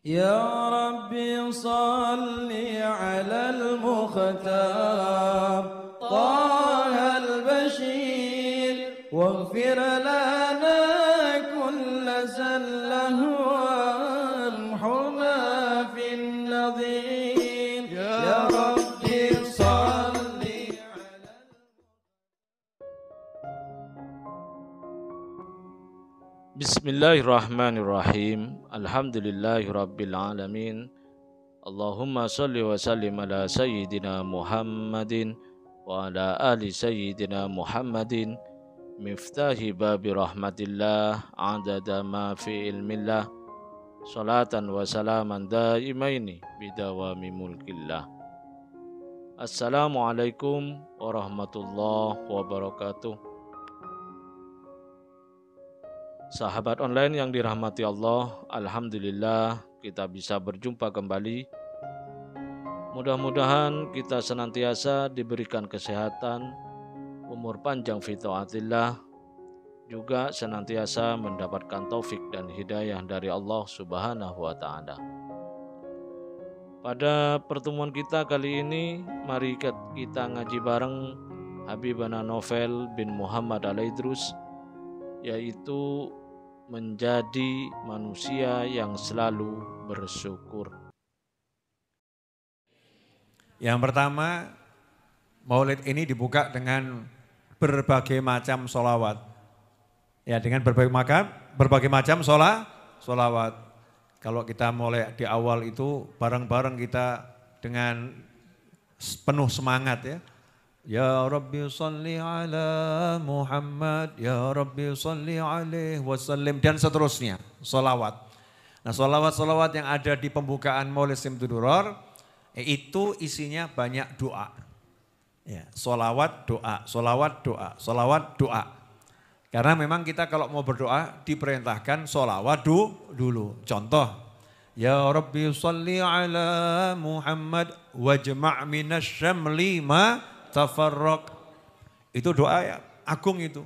يا ربي صل على المختار طه البشير واغفر لنا كل زله وامحنا في النظير يا ربي صل على Bismillahirrahmanirrahim. Alhamdulillahirabbil alamin. Allahumma shalli wa sallim ala sayyidina Muhammadin wa ala ali sayyidina Muhammadin miftahi babi rahmatillah adada ma fi ilmillah salatan wa salaman daimaini bidawami mulkillah. Assalamualaikum warahmatullahi wabarakatuh. Sahabat online yang dirahmati Allah, alhamdulillah kita bisa berjumpa kembali. Mudah-mudahan kita senantiasa diberikan kesehatan, umur panjang fi taatillah, juga senantiasa mendapatkan taufik dan hidayah dari Allah Subhanahu wa taala. Pada pertemuan kita kali ini, mari kita ngaji bareng Habibana Novel bin Muhammad Al-Idrus, yaitu menjadi manusia yang selalu bersyukur. Yang pertama, maulid ini dibuka dengan berbagai macam sholawat. Ya, dengan berbagai macam sholawat. Kalau kita mulai di awal itu bareng-bareng kita dengan penuh semangat ya. Ya Rabbi salli ala Muhammad, Ya Rabbi salli alaihi wasallim, dan seterusnya, sholawat. Nah, sholawat-sholawat yang ada di pembukaan Maulid Simtud Duror, itu isinya banyak doa. Ya, sholawat, doa, sholawat, doa, sholawat, doa. Karena memang kita kalau mau berdoa diperintahkan sholawat dulu. Contoh, Ya Rabbi salli ala Muhammad wajma' minasyamli ma tafarraq. Itu doa ya, agung itu.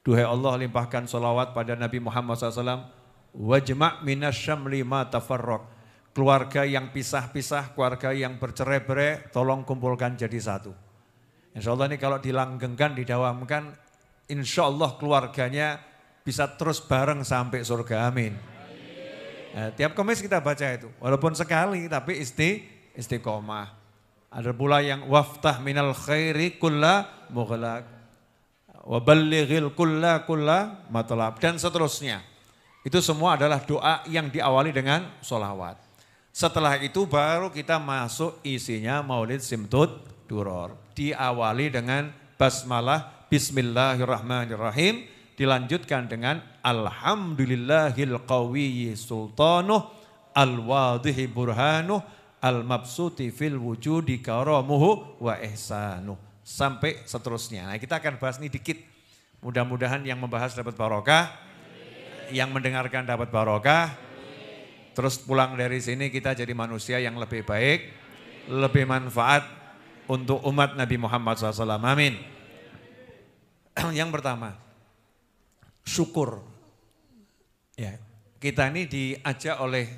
Duhai Allah, limpahkan sholawat pada Nabi Muhammad SAW. Wajma' minasyamli ma tafarraq. Keluarga yang pisah-pisah, keluarga yang bercerai-berai, tolong kumpulkan jadi satu. Insya Allah ini kalau dilanggengkan, didawamkan, insya Allah keluarganya bisa terus bareng sampai surga, amin. Nah, tiap Kamis kita baca itu, walaupun sekali tapi istiqomah. Ada pula yang waftah minal khairi kulla mughlaq wa ballighil kulla matlab, dan seterusnya. Itu semua adalah doa yang diawali dengan sholawat. Setelah itu baru kita masuk isinya Maulid Simtud Duror. Diawali dengan basmalah bismillahirrahmanirrahim, dilanjutkan dengan alhamdulillahil qawiyyi sultanuh al-wadhihi burhanuh al-mabsuti fil wujudi karamuhu wa ihsanuh, sampai seterusnya. Nah, kita akan bahas ini dikit. Mudah-mudahan yang membahas dapat barokah, yang mendengarkan dapat barokah. Terus pulang dari sini kita jadi manusia yang lebih baik, lebih manfaat untuk umat Nabi Muhammad SAW. Amin. Yang pertama, syukur. Ya, kita ini diajak oleh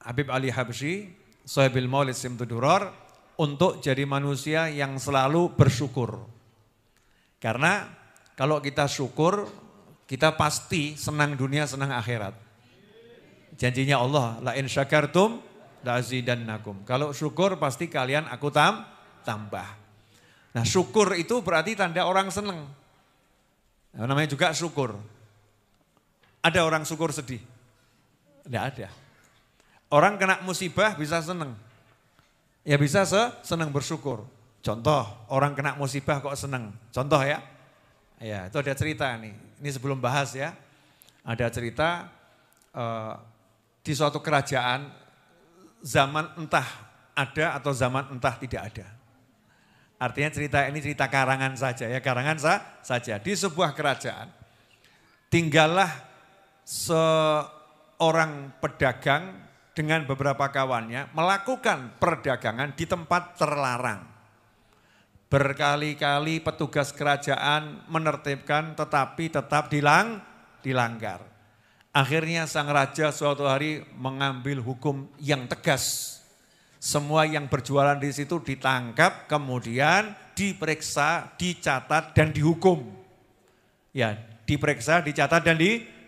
Habib Ali Habsyi, Sahibil Maulid Simtud Duror, untuk jadi manusia yang selalu bersyukur. Karena kalau kita syukur, kita pasti senang dunia, senang akhirat. Janjinya Allah, la in syakartum la azidannakum. Kalau syukur pasti kalian aku tambah. Nah, syukur itu berarti tanda orang senang. Nah, namanya juga syukur. Ada orang syukur sedih? Tidak ada. Orang kena musibah bisa senang. Ya bisa senang bersyukur. Contoh, orang kena musibah kok senang. Contoh ya. Ya, itu ada cerita nih. Ini sebelum bahas ya. Ada cerita di suatu kerajaan zaman entah ada atau zaman entah tidak ada. Artinya cerita ini cerita karangan saja ya, karangan saja. Di sebuah kerajaan tinggallah seorang pedagang dengan beberapa kawannya melakukan perdagangan di tempat terlarang. Berkali-kali petugas kerajaan menertibkan tetapi tetap dilanggar. Akhirnya sang raja suatu hari mengambil hukum yang tegas. Semua yang berjualan di situ ditangkap, kemudian diperiksa, dicatat dan dihukum. Ya, diperiksa, dicatat dan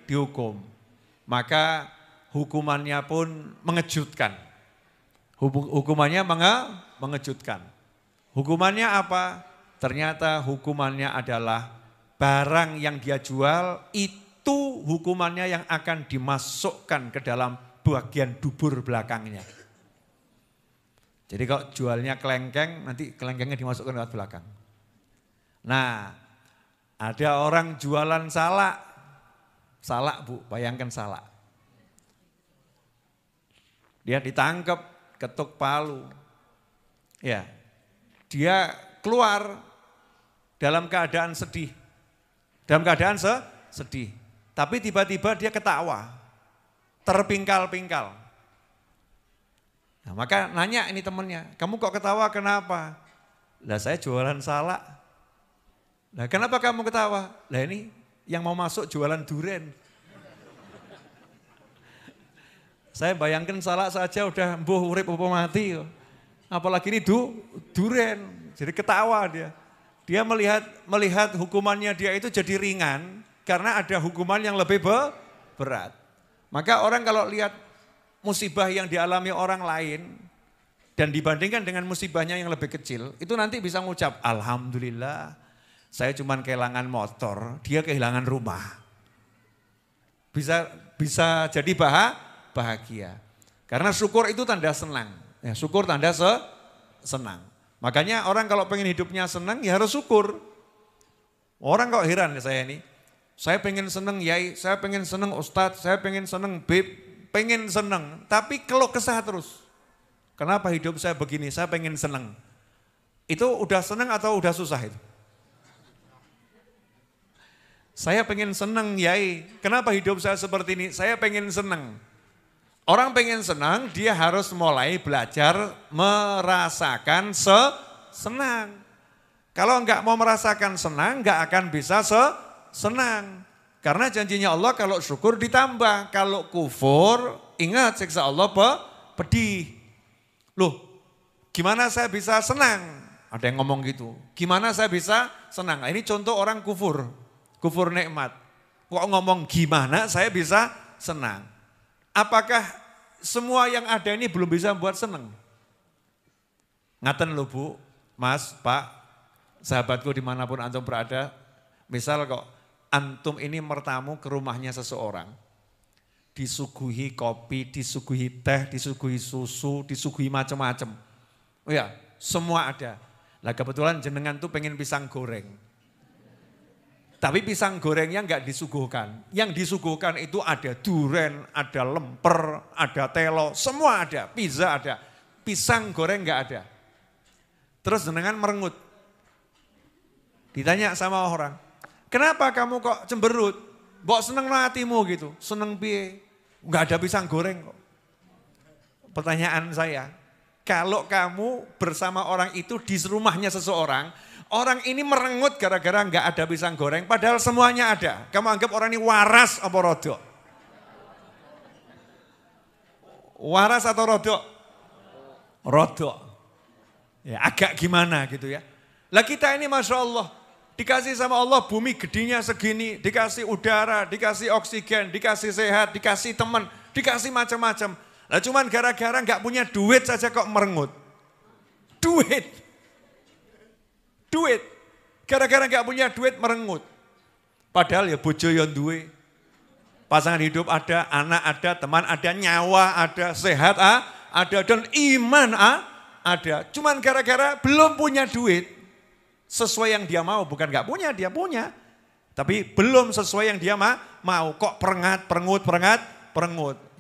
dihukum. Maka hukumannya pun mengejutkan. Hukumannya mengejutkan. Hukumannya apa? Ternyata hukumannya adalah barang yang dia jual itu hukumannya yang akan dimasukkan ke dalam bagian dubur belakangnya. Jadi kalau jualnya kelengkeng, nanti kelengkengnya dimasukkan lewat belakang. Nah, ada orang jualan salak. Salak Bu, bayangkan salak. Dia ditangkap, ketuk palu. Ya, dia keluar dalam keadaan sedih. Dalam keadaan sedih. Tapi tiba-tiba dia ketawa. Terpingkal-pingkal. Nah, maka nanya ini temannya, kamu kok ketawa kenapa? Lah saya jualan salak. Lah kenapa kamu ketawa? Lah ini yang mau masuk jualan duren. Saya bayangkan salak saja udah mbuh urip apa mati. Apalagi ini duren. Jadi ketawa dia. Dia melihat hukumannya dia itu jadi ringan karena ada hukuman yang lebih berat. Maka orang kalau lihat musibah yang dialami orang lain dan dibandingkan dengan musibahnya yang lebih kecil, itu nanti bisa ngucap, alhamdulillah saya cuma kehilangan motor, dia kehilangan rumah. Bisa jadi bahagia. Karena syukur itu tanda senang. Ya, syukur tanda senang. Makanya orang kalau pengen hidupnya senang ya harus syukur. Orang kok heran ya saya ini. Saya pengen senang yai, saya pengen senang ustadz, saya pengen senang bib. Pengen senang, tapi keluh kesah terus. Kenapa hidup saya begini, saya pengen senang. Itu udah senang atau udah susah itu? Saya pengen senang yai, kenapa hidup saya seperti ini, saya pengen senang. Orang pengen senang, dia harus mulai belajar merasakan senang. Kalau enggak mau merasakan senang, enggak akan bisa senang. Karena janjinya Allah kalau syukur ditambah, kalau kufur ingat siksa Allah pedih. Loh, gimana saya bisa senang? Ada yang ngomong gitu. Gimana saya bisa senang? Ini contoh orang kufur nikmat. Kok ngomong gimana saya bisa senang? Apakah semua yang ada ini belum bisa buat senang? Ngaten loh Bu, Mas, Pak, sahabatku dimanapun antum berada, misal kok antum ini mertamu ke rumahnya seseorang, disuguhi kopi, disuguhi teh, disuguhi susu, disuguhi macam-macam. Oh ya, semua ada. Lah kebetulan jenengan tuh pengen pisang goreng. Tapi pisang gorengnya enggak disuguhkan. Yang disuguhkan itu ada duren, ada lemper, ada telo, semua ada. Pizza ada, pisang goreng enggak ada. Terus jenengan merengut. Ditanya sama orang, kenapa kamu kok cemberut? Mbok seneng hatimu gitu, seneng piye? Enggak ada pisang goreng kok. Pertanyaan saya, kalau kamu bersama orang itu di rumahnya seseorang, orang ini merengut gara-gara enggak ada pisang goreng, padahal semuanya ada. Kamu anggap orang ini waras apa rodok? Waras atau rodok? Rodok. Ya agak gimana gitu ya. Lah kita ini Masya Allah, dikasih sama Allah bumi gedenya segini, dikasih udara, dikasih oksigen, dikasih sehat, dikasih teman, dikasih macam-macam. Lah cuman gara-gara nggak punya duit saja kok merengut. Duit. Gara-gara nggak punya duit merengut. Padahal ya bojo yang duwe. Pasangan hidup ada, anak ada, teman ada, nyawa ada, sehat ada, dan iman ada. Cuman gara-gara belum punya duit. Sesuai yang dia mau, bukan gak punya, dia punya. Tapi belum sesuai yang dia mau. Kok perengut.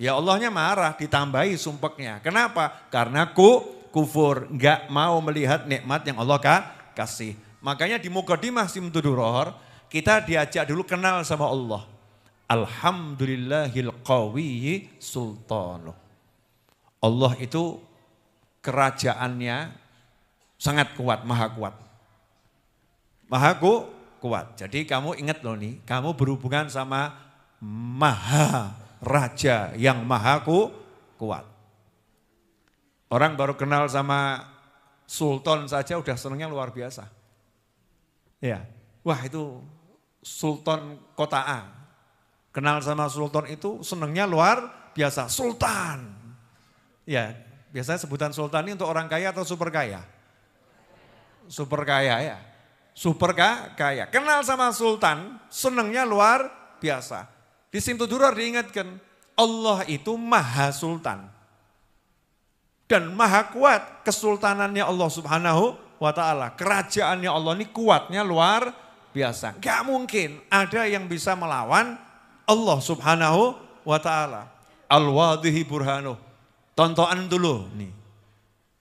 Ya Allahnya marah, ditambahi sumpeknya. Kenapa? Karena kufur, gak mau melihat nikmat yang Allah kasih. Makanya di Muqaddimah Simtud Duror, kita diajak dulu kenal sama Allah. Alhamdulillahil qawiyyi sultanuh. Allah itu kerajaannya sangat kuat, maha kuat. Maha kuat. Jadi kamu ingat loh nih, kamu berhubungan sama maha raja yang maha kuat. Orang baru kenal sama sultan saja udah senangnya luar biasa. Ya, wah itu sultan kota A. Kenal sama sultan itu senangnya luar biasa. Sultan. Ya, biasanya sebutan sultan ini untuk orang kaya atau super kaya? Super kaya ya. Super kaya. Kenal sama sultan, senangnya luar biasa. Di Simtudurar diingatkan, Allah itu maha sultan. Dan maha kuat kesultanannya Allah subhanahu wa ta'ala. Kerajaannya Allah ini kuatnya luar biasa. Gak mungkin ada yang bisa melawan Allah subhanahu wa ta'ala. Al-Wadhihi burhanuh. Tontonan dulu nih.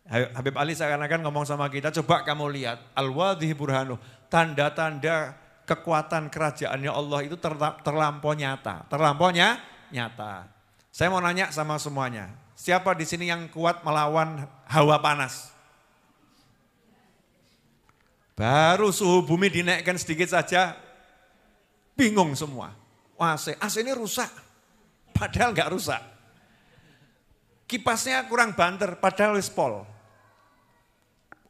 Habib Ali seakan-akan ngomong sama kita, coba kamu lihat. Al-Wadhihi burhanuh. Tanda-tanda kekuatan kerajaannya Allah itu terlampau nyata. Terlampau nyata. Saya mau nanya sama semuanya. Siapa di sini yang kuat melawan hawa panas? Baru suhu bumi dinaikkan sedikit saja, bingung semua. AC ini rusak, padahal nggak rusak. Kipasnya kurang banter, padahal wis pol.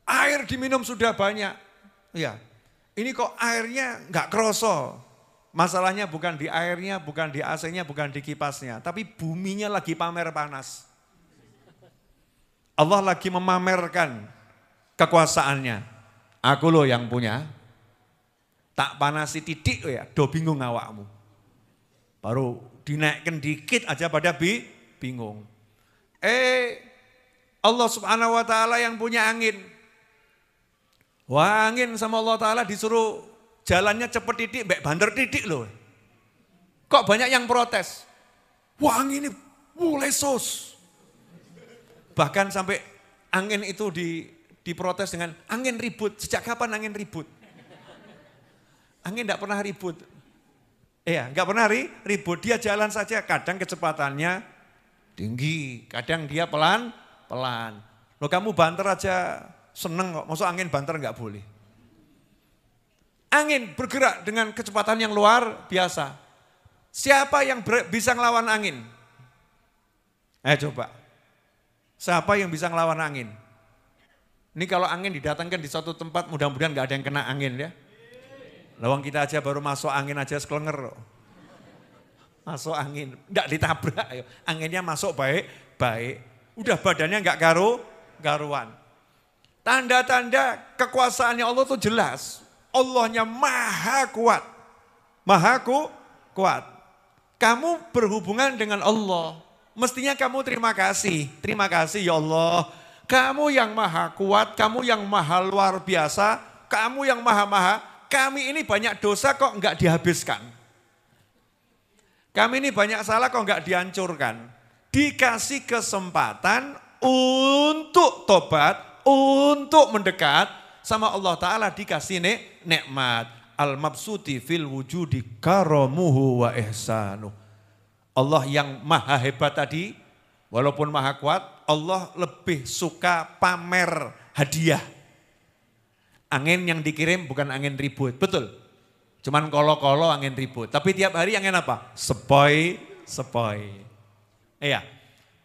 Air diminum sudah banyak. Ya, ini kok airnya nggak kroso. Masalahnya bukan di airnya, bukan di AC-nya, bukan di kipasnya. Tapi buminya lagi pamer panas. Allah lagi memamerkan kekuasaannya. Aku loh yang punya. Tak panasi titik ya, do bingung awakmu. Baru dinaikkan dikit aja pada bingung. Allah subhanahu wa ta'ala yang punya angin. Wah, angin sama Allah ta'ala disuruh jalannya cepet titik, mbak banter titik loh. Kok banyak yang protes? Wah, angin ini lesos. Bahkan sampai angin itu diprotes dengan angin ribut. Sejak kapan angin ribut? Angin enggak pernah ribut. Iya, enggak pernah ribut. Dia jalan saja, kadang kecepatannya tinggi, kadang dia pelan-pelan. Loh kamu banter aja seneng kok, maksud angin banter enggak boleh. Angin bergerak dengan kecepatan yang luar biasa. Siapa yang bisa ngelawan angin? Coba. Siapa yang bisa ngelawan angin? Ini kalau angin didatangkan di suatu tempat mudah-mudahan gak ada yang kena angin ya. Lawang kita aja baru masuk angin aja sekelenger. Masuk angin, gak ditabrak. Anginnya masuk baik-baik. Udah badannya gak garuan. Tanda-tanda kekuasaannya Allah tuh jelas. Allahnya maha kuat. Maha kuat. Kamu berhubungan dengan Allah. Mestinya kamu terima kasih ya Allah. Kamu yang maha kuat, kamu yang maha luar biasa, kamu yang maha-maha. Kami ini banyak dosa kok enggak dihabiskan. Kami ini banyak salah kok enggak dihancurkan. Dikasih kesempatan untuk tobat, untuk mendekat sama Allah Ta'ala dikasih nikmat. Al-mabsuti fil wujudi karamuhu wa ihsanuh. Allah yang maha hebat tadi, walaupun maha kuat, Allah lebih suka pamer hadiah. Angin yang dikirim bukan angin ribut, betul. Cuman kolo-kolo angin ribut. Tapi tiap hari angin apa? Sepoi. Iya.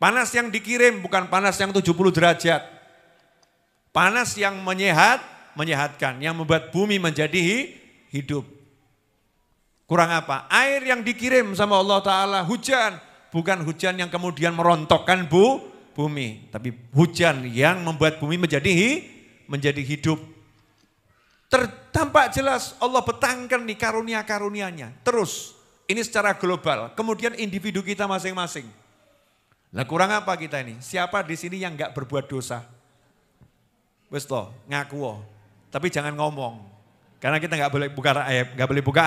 Panas yang dikirim bukan panas yang 70 derajat. Panas yang menyehatkan, yang membuat bumi menjadi hidup. Kurang apa? Air yang dikirim sama Allah Ta'ala, hujan. Bukan hujan yang kemudian merontokkan bumi. Tapi hujan yang membuat bumi menjadi hidup. Tampak jelas Allah betangkan nih karunia-karunianya. Terus, ini secara global. Kemudian individu kita masing-masing. Nah kurang apa kita ini? Siapa di sini yang enggak berbuat dosa? Wes toh, ngaku. Tapi jangan ngomong. Karena kita enggak boleh buka aib. Enggak boleh buka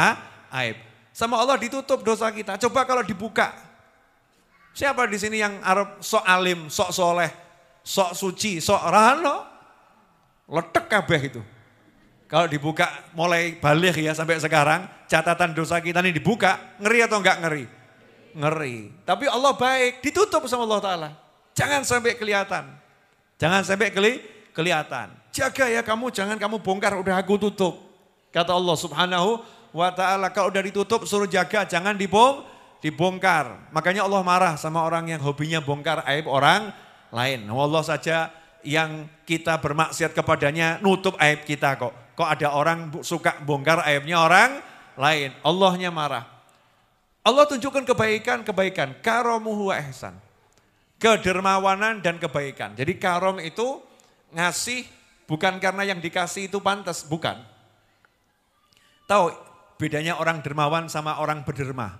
aib. Sama Allah ditutup dosa kita. Coba kalau dibuka. Siapa di sini yang Arab sok alim, sok soleh, sok suci, sok rahano? Letek kabeh itu. Kalau dibuka mulai balik ya sampai sekarang, catatan dosa kita ini dibuka, ngeri atau enggak ngeri? Ngeri. Tapi Allah baik, ditutup sama Allah Ta'ala. Jangan sampai kelihatan. Jangan sampai kelihatan. Jaga ya kamu, jangan kamu bongkar, udah aku tutup. Kata Allah Subhanahu wa Ta'ala, kalau udah ditutup suruh jaga, jangan dibongkar. Makanya Allah marah sama orang yang hobinya bongkar aib orang lain. Allah saja yang kita bermaksiat kepadanya nutup aib kita kok. Kok ada orang suka bongkar aibnya orang lain. Allahnya marah. Allah tunjukkan kebaikan. Karomuhu wa ihsan. Kedermawanan dan kebaikan. Jadi karom itu ngasih bukan karena yang dikasih itu pantas. Bukan. Tahu bedanya orang dermawan sama orang berderma?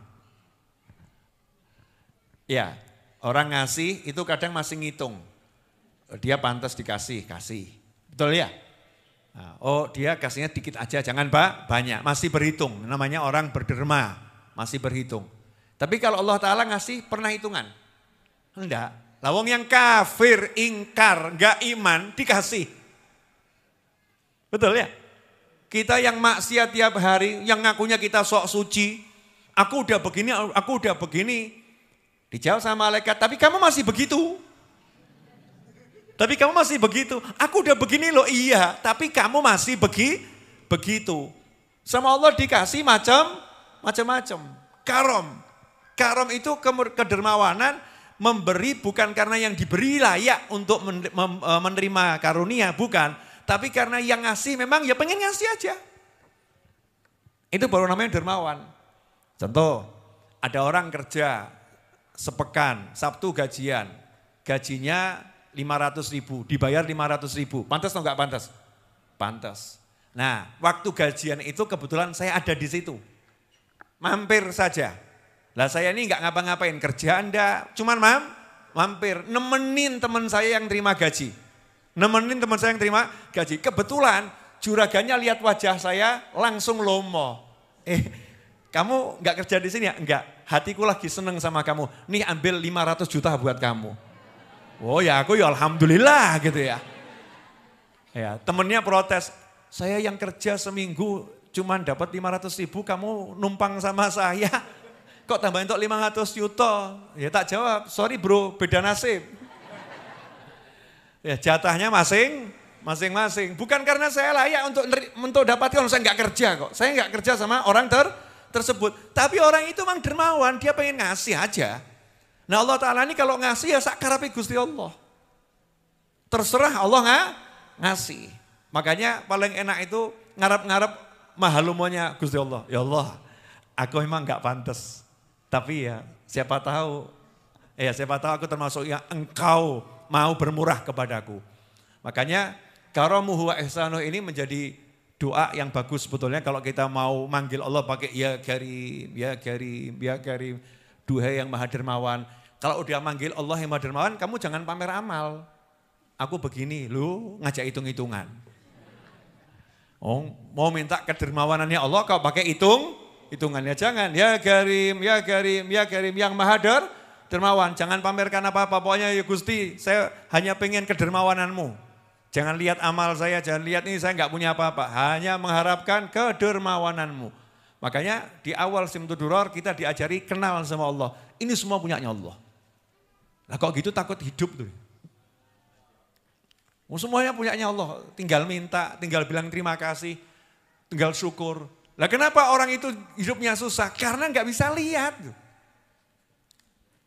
Ya, orang ngasih itu kadang masih ngitung. Dia pantas kasih. Betul ya? Nah, oh dia kasihnya dikit aja, jangan banyak. Masih berhitung, namanya orang berderma. Masih berhitung. Tapi kalau Allah Ta'ala ngasih pernah hitungan? Enggak. Lawang yang kafir, ingkar, enggak iman, dikasih. Betul ya? Kita yang maksiat tiap hari, yang ngakunya kita sok suci. Aku udah begini. Dijawab sama malaikat, tapi kamu masih begitu. Aku udah begini loh, iya. Tapi kamu masih begitu. Sama Allah dikasih macam-macam. Karom itu kedermawanan, memberi bukan karena yang diberi layak untuk menerima karunia, bukan. Tapi karena yang ngasih memang ya pengen ngasih aja. Itu baru namanya dermawan. Contoh, ada orang kerja sepekan, Sabtu gajian. Gajinya 500.000, dibayar 500.000. Pantas atau enggak pantas? Pantas. Nah, waktu gajian itu kebetulan saya ada di situ. Mampir saja. Lah saya ini enggak ngapa-ngapain, kerja enggak, cuman mampir, nemenin teman saya yang terima gaji. Kebetulan juragannya lihat wajah saya langsung lomo. Kamu enggak kerja di sini ya? Enggak. Hatiku lagi seneng sama kamu. Nih ambil 500 juta buat kamu. Oh ya aku ya alhamdulillah gitu ya. Ya temennya protes. Saya yang kerja seminggu cuman dapat 500.000, kamu numpang sama saya. Kok tambahin untuk 500 juta? Ya tak jawab, sorry bro, beda nasib. Ya jatahnya masing-masing. Bukan karena saya layak untuk dapatkan, saya enggak kerja kok. Saya enggak kerja sama orang tersebut. Tapi orang itu memang dermawan, dia pengen ngasih aja. Nah Allah Ta'ala ini kalau ngasih ya sakarapi Gusti Allah. Terserah Allah ngasih. Makanya paling enak itu ngarep-ngarep mahalumonya Gusti Allah. Ya Allah, aku memang enggak pantas. Tapi ya siapa tahu aku termasuk yang engkau mau bermurah kepadaku. Makanya karomuhu wa ihsanuh ini menjadi doa yang bagus sebetulnya kalau kita mau manggil Allah pakai ya karim, duhai yang maha dermawan. Kalau udah manggil Allah yang maha dermawan, kamu jangan pamer amal. Aku begini, lu ngajak hitung-hitungan. Oh, mau minta kedermawanannya Allah kau pakai hitungannya, jangan. Ya karim yang maha dermawan. Jangan pamerkan apa-apa, pokoknya ya Gusti, saya hanya pengen kedermawananmu. Jangan lihat amal saya, jangan lihat ini saya enggak punya apa-apa. Hanya mengharapkan kedermawananmu. Makanya di awal Simtud Duror kita diajari kenal sama Allah. Ini semua punyanya Allah. Nah kok gitu takut hidup tuh. Semuanya punyanya Allah. Tinggal minta, tinggal bilang terima kasih, tinggal syukur. Lah kenapa orang itu hidupnya susah? Karena enggak bisa lihat.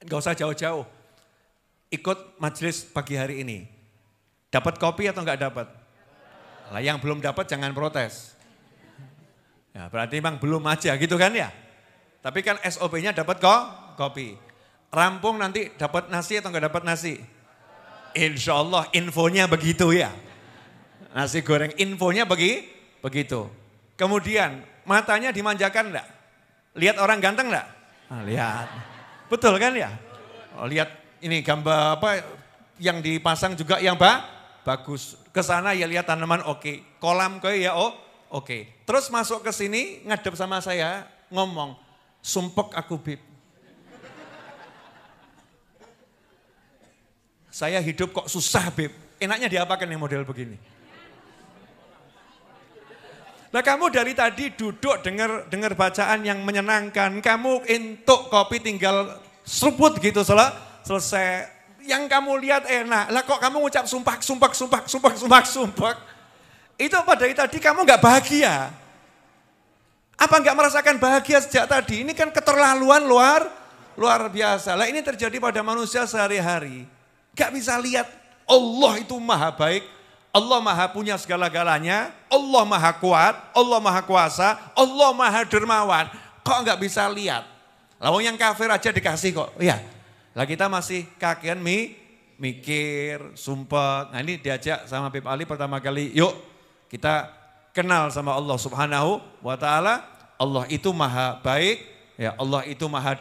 Enggak usah jauh-jauh. Ikut majelis pagi hari ini. Dapat kopi atau enggak dapat? Lah yang belum dapat jangan protes. Ya, berarti memang belum aja gitu kan ya. Tapi kan SOP-nya dapat kopi. Rampung nanti dapat nasi atau enggak dapat nasi? Insya Allah infonya begitu ya. Nasi goreng infonya begitu. Kemudian matanya dimanjakan enggak? Lihat orang ganteng enggak? Nah, lihat. Betul kan ya? Oh, lihat ini gambar apa yang dipasang juga yang bagus. Ke sana ya lihat tanaman oke. Kolam ya oke. Terus masuk ke sini ngadep sama saya ngomong, sumpek aku Bib. Saya hidup kok susah Bib. Enaknya diapakan yang model begini? Nah kamu dari tadi duduk dengar bacaan yang menyenangkan. Kamu entuk kopi tinggal seruput gitu selesai. Yang kamu lihat enak. Lah kok kamu ngucap sumpah. Itu apa dari tadi kamu gak bahagia? Apa gak merasakan bahagia sejak tadi? Ini kan keterlaluan luar luar biasa. Lah ini terjadi pada manusia sehari-hari. Gak bisa lihat Allah itu maha baik, Allah maha punya segala-galanya, Allah maha kuat, Allah maha kuasa, Allah maha dermawan. Kok gak bisa lihat? Lalu yang kafir aja dikasih kok. Iya. Lah kita masih kakean mikir, sumpah. Nah ini diajak sama Habib Ali pertama kali, yuk kita kenal sama Allah Subhanahu wa Ta'ala. Allah itu maha baik, ya Allah itu maha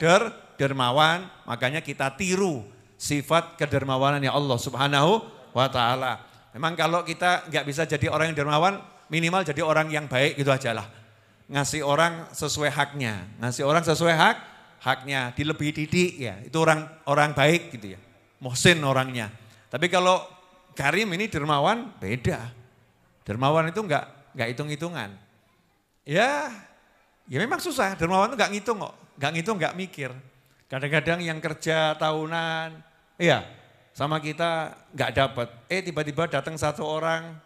dermawan, makanya kita tiru sifat kedermawanan ya Allah Subhanahu wa Ta'ala. Memang kalau kita nggak bisa jadi orang yang dermawan, minimal jadi orang yang baik gitu aja lah. Ngasih orang sesuai haknya, ngasih orang sesuai haknya, dilebih didik ya, itu orang baik gitu ya. Muhsin orangnya. Tapi kalau Karim ini dermawan beda. Dermawan itu enggak hitung-hitungan. Ya memang susah. Dermawan itu enggak ngitung kok. Enggak ngitung, enggak mikir. Kadang-kadang yang kerja tahunan, iya sama kita enggak dapat. Tiba-tiba datang satu orang,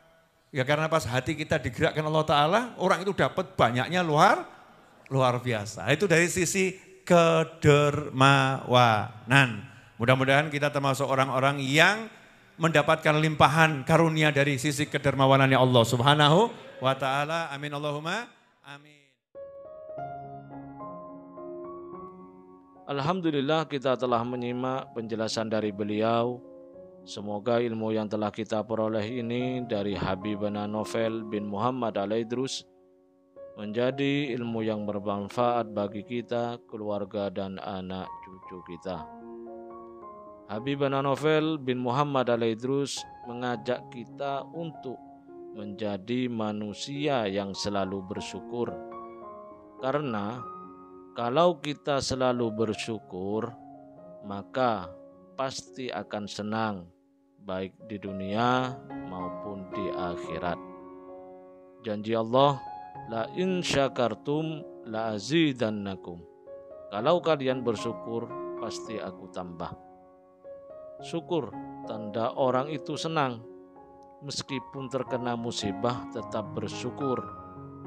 ya karena pas hati kita digerakkan Allah Ta'ala, orang itu dapat banyaknya luar biasa. Itu dari sisi kedermawanan. Mudah-mudahan kita termasuk orang-orang yang mendapatkan limpahan karunia dari sisi kedermawanannya Allah Subhanahu wa Ta'ala. Amin Allahumma amin. Alhamdulillah kita telah menyimak penjelasan dari beliau. Semoga ilmu yang telah kita peroleh ini dari Habibana Novel bin Muhammad Al-Idrus menjadi ilmu yang bermanfaat bagi kita, keluarga dan anak cucu kita. Habibana Novel bin Muhammad Al-Idrus mengajak kita untuk menjadi manusia yang selalu bersyukur. Karena kalau kita selalu bersyukur, maka pasti akan senang baik di dunia maupun di akhirat. Janji Allah, la in syakartum la azidannakum. Kalau kalian bersyukur, pasti aku tambah. Syukur tanda orang itu senang. Meskipun terkena musibah tetap bersyukur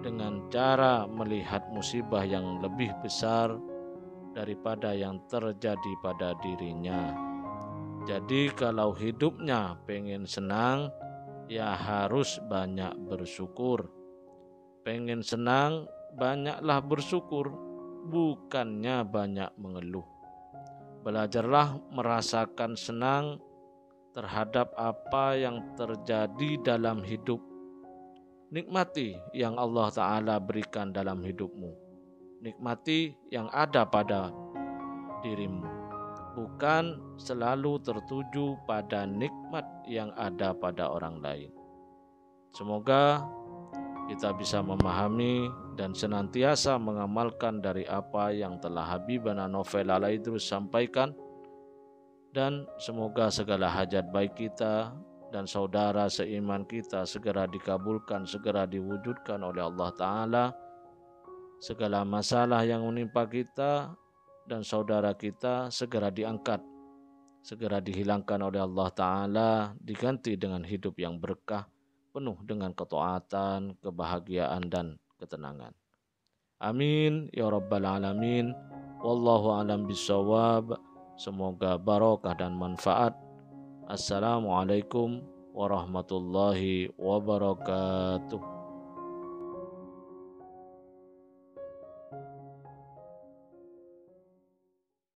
dengan cara melihat musibah yang lebih besar daripada yang terjadi pada dirinya. Jadi kalau hidupnya pengen senang, ya harus banyak bersyukur. Pengen senang, banyaklah bersyukur, bukannya banyak mengeluh. Belajarlah merasakan senang terhadap apa yang terjadi dalam hidup. Nikmati yang Allah Ta'ala berikan dalam hidupmu. Nikmati yang ada pada dirimu. Bukan selalu tertuju pada nikmat yang ada pada orang lain. Semoga kita bisa memahami dan senantiasa mengamalkan dari apa yang telah Habibana Novel Al-Idrus sampaikan, dan semoga segala hajat baik kita dan saudara seiman kita segera dikabulkan, segera diwujudkan oleh Allah Ta'ala. Segala masalah yang menimpa kita dan saudara kita segera diangkat, segera dihilangkan oleh Allah Ta'ala, diganti dengan hidup yang berkah, penuh dengan ketaatan, kebahagiaan dan ketenangan. Amin ya rabbal alamin. Wallahu a'lam bishawab. Semoga barokah dan manfaat. Assalamualaikum warahmatullahi wabarakatuh.